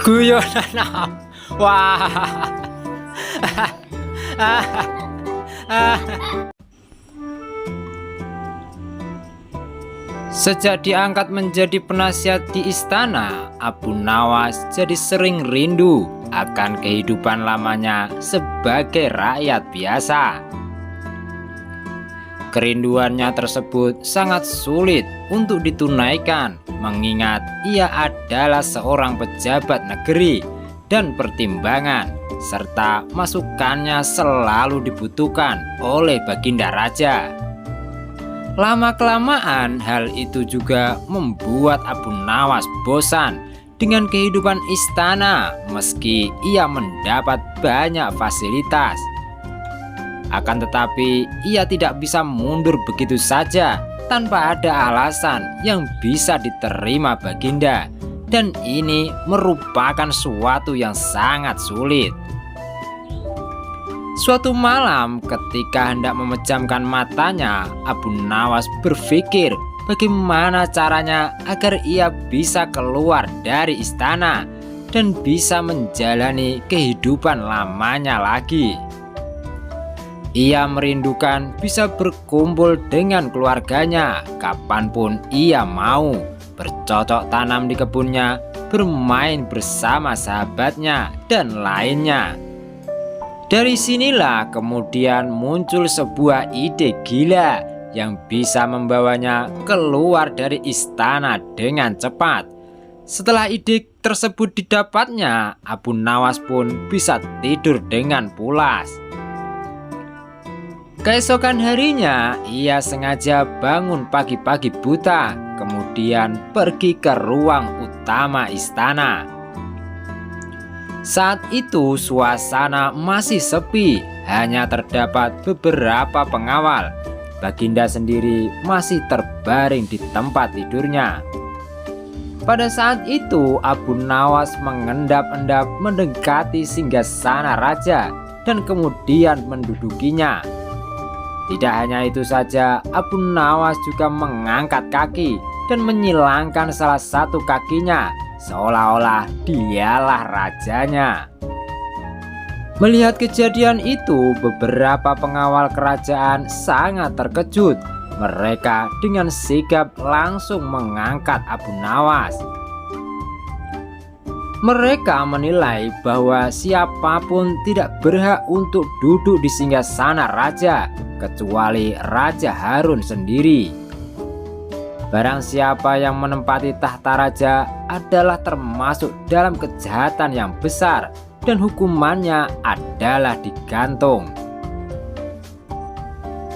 Guyonan. Wah. Sejak diangkat menjadi penasihat di istana, Abu Nawas jadi sering rindu akan kehidupan lamanya sebagai rakyat biasa. Kerinduannya tersebut sangat sulit untuk ditunaikan, mengingat ia adalah seorang pejabat negeri dan pertimbangan serta masukannya selalu dibutuhkan oleh Baginda Raja. Lama-kelamaan hal itu juga membuat Abu Nawas bosan dengan kehidupan istana meski ia mendapat banyak fasilitas. Akan tetapi ia tidak bisa mundur begitu saja tanpa ada alasan yang bisa diterima Baginda, dan ini merupakan suatu yang sangat sulit. Suatu malam ketika hendak memejamkan matanya, Abu Nawas berpikir bagaimana caranya agar ia bisa keluar dari istana dan bisa menjalani kehidupan lamanya lagi. Ia merindukan bisa berkumpul dengan keluarganya kapanpun ia mau, bercocok tanam di kebunnya, bermain bersama sahabatnya, dan lainnya. Dari sinilah kemudian muncul sebuah ide gila yang bisa membawanya keluar dari istana dengan cepat. Setelah ide tersebut didapatnya, Abu Nawas pun bisa tidur dengan pulas. Keesokan harinya, ia sengaja bangun pagi-pagi buta, kemudian pergi ke ruang utama istana. Saat itu suasana masih sepi, hanya terdapat beberapa pengawal. Baginda sendiri masih terbaring di tempat tidurnya. Pada saat itu Abu Nawas mengendap-endap mendekati singgasana raja dan kemudian mendudukinya. Tidak hanya itu saja, Abu Nawas juga mengangkat kaki dan menyilangkan salah satu kakinya, seolah-olah dialah rajanya. Melihat kejadian itu, beberapa pengawal kerajaan sangat terkejut. Mereka dengan sigap langsung mengangkat Abu Nawas. Mereka menilai bahwa siapapun tidak berhak untuk duduk di singgasana raja, kecuali Raja Harun sendiri. Barang siapa yang menempati tahta raja adalah termasuk dalam kejahatan yang besar dan hukumannya adalah digantung.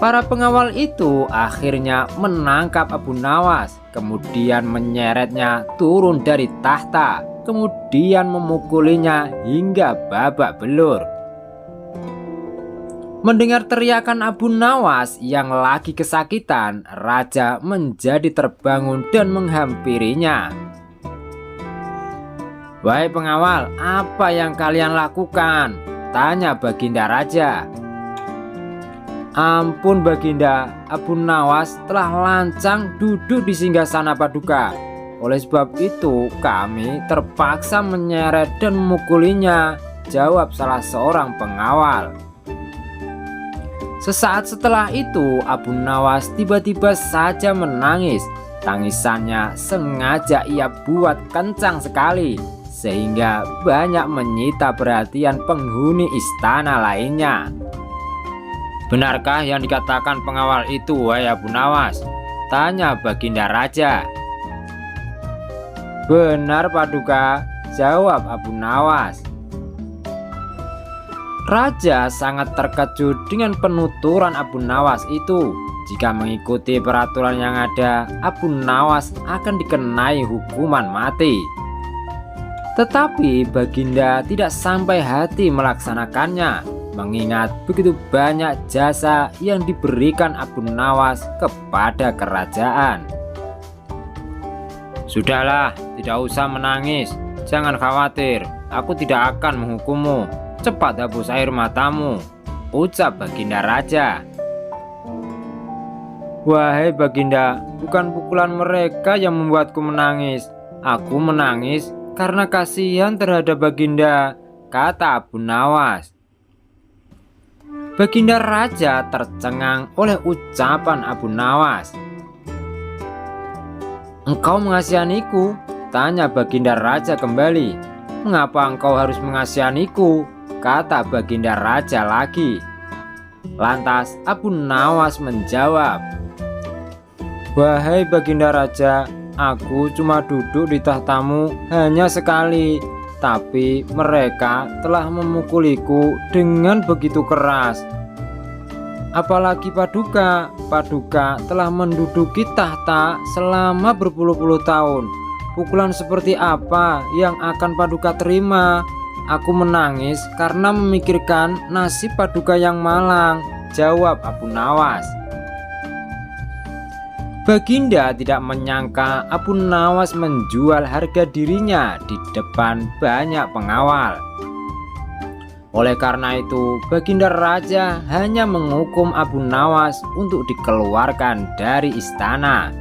Para pengawal itu akhirnya menangkap Abu Nawas, kemudian menyeretnya turun dari tahta, kemudian memukulinya hingga babak belur. Mendengar teriakan Abu Nawas yang lagi kesakitan, raja menjadi terbangun dan menghampirinya. "Wahai pengawal, apa yang kalian lakukan?" tanya Baginda Raja. "Ampun Baginda, Abu Nawas telah lancang duduk di singgasana paduka. Oleh sebab itu kami terpaksa menyeret dan memukulinya," jawab salah seorang pengawal. Sesaat setelah itu Abu Nawas tiba-tiba saja menangis. Tangisannya sengaja ia buat kencang sekali, sehingga banyak menyita perhatian penghuni istana lainnya. "Benarkah yang dikatakan pengawal itu, wahai Abu Nawas?" tanya Baginda Raja. "Benar Paduka," jawab Abu Nawas. Raja sangat terkejut dengan penuturan Abu Nawas itu. Jika mengikuti peraturan yang ada, Abu Nawas akan dikenai hukuman mati. Tetapi Baginda tidak sampai hati melaksanakannya, mengingat begitu banyak jasa yang diberikan Abu Nawas kepada kerajaan. "Sudahlah, tidak usah menangis. Jangan khawatir, aku tidak akan menghukummu. Cepat hapus air matamu," ucap Baginda Raja. "Wahai Baginda, bukan pukulan mereka yang membuatku menangis. Aku menangis karena kasihan terhadap Baginda, kata Abu Nawas. Baginda Raja tercengang oleh ucapan Abu Nawas. Engkau mengasihaniku? Tanya Baginda Raja kembali. Mengapa engkau harus mengasihaniku? Kata Baginda Raja lagi. Lantas Abu Nawas menjawab, wahai Baginda Raja, aku cuma duduk di tahtamu hanya sekali, tapi mereka telah memukuliku dengan begitu keras. Apalagi Paduka telah menduduki tahta selama berpuluh-puluh tahun. Pukulan seperti apa yang akan Paduka terima? Aku menangis karena memikirkan nasib Paduka yang malang, jawab Abu Nawas. Baginda tidak menyangka Abu Nawas menjual harga dirinya di depan banyak pengawal. Oleh karena itu, Baginda Raja hanya menghukum Abu Nawas untuk dikeluarkan dari istana.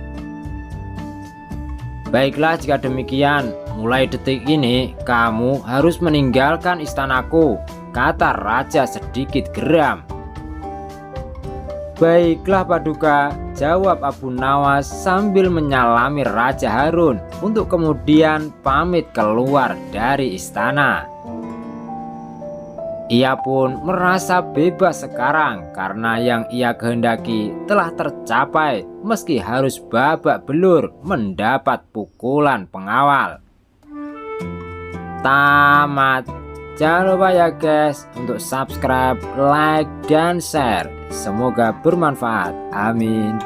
Baiklah, jika demikian, mulai detik ini kamu harus meninggalkan istanaku, kata Raja sedikit geram. Baiklah Paduka, jawab Abu Nawas sambil menyalami Raja Harun untuk kemudian pamit keluar dari istana. Ia pun merasa bebas sekarang karena yang ia kehendaki telah tercapai meski harus babak belur mendapat pukulan pengawal. Tamat. Jangan lupa ya guys untuk subscribe, like, dan share. Semoga bermanfaat. Amin.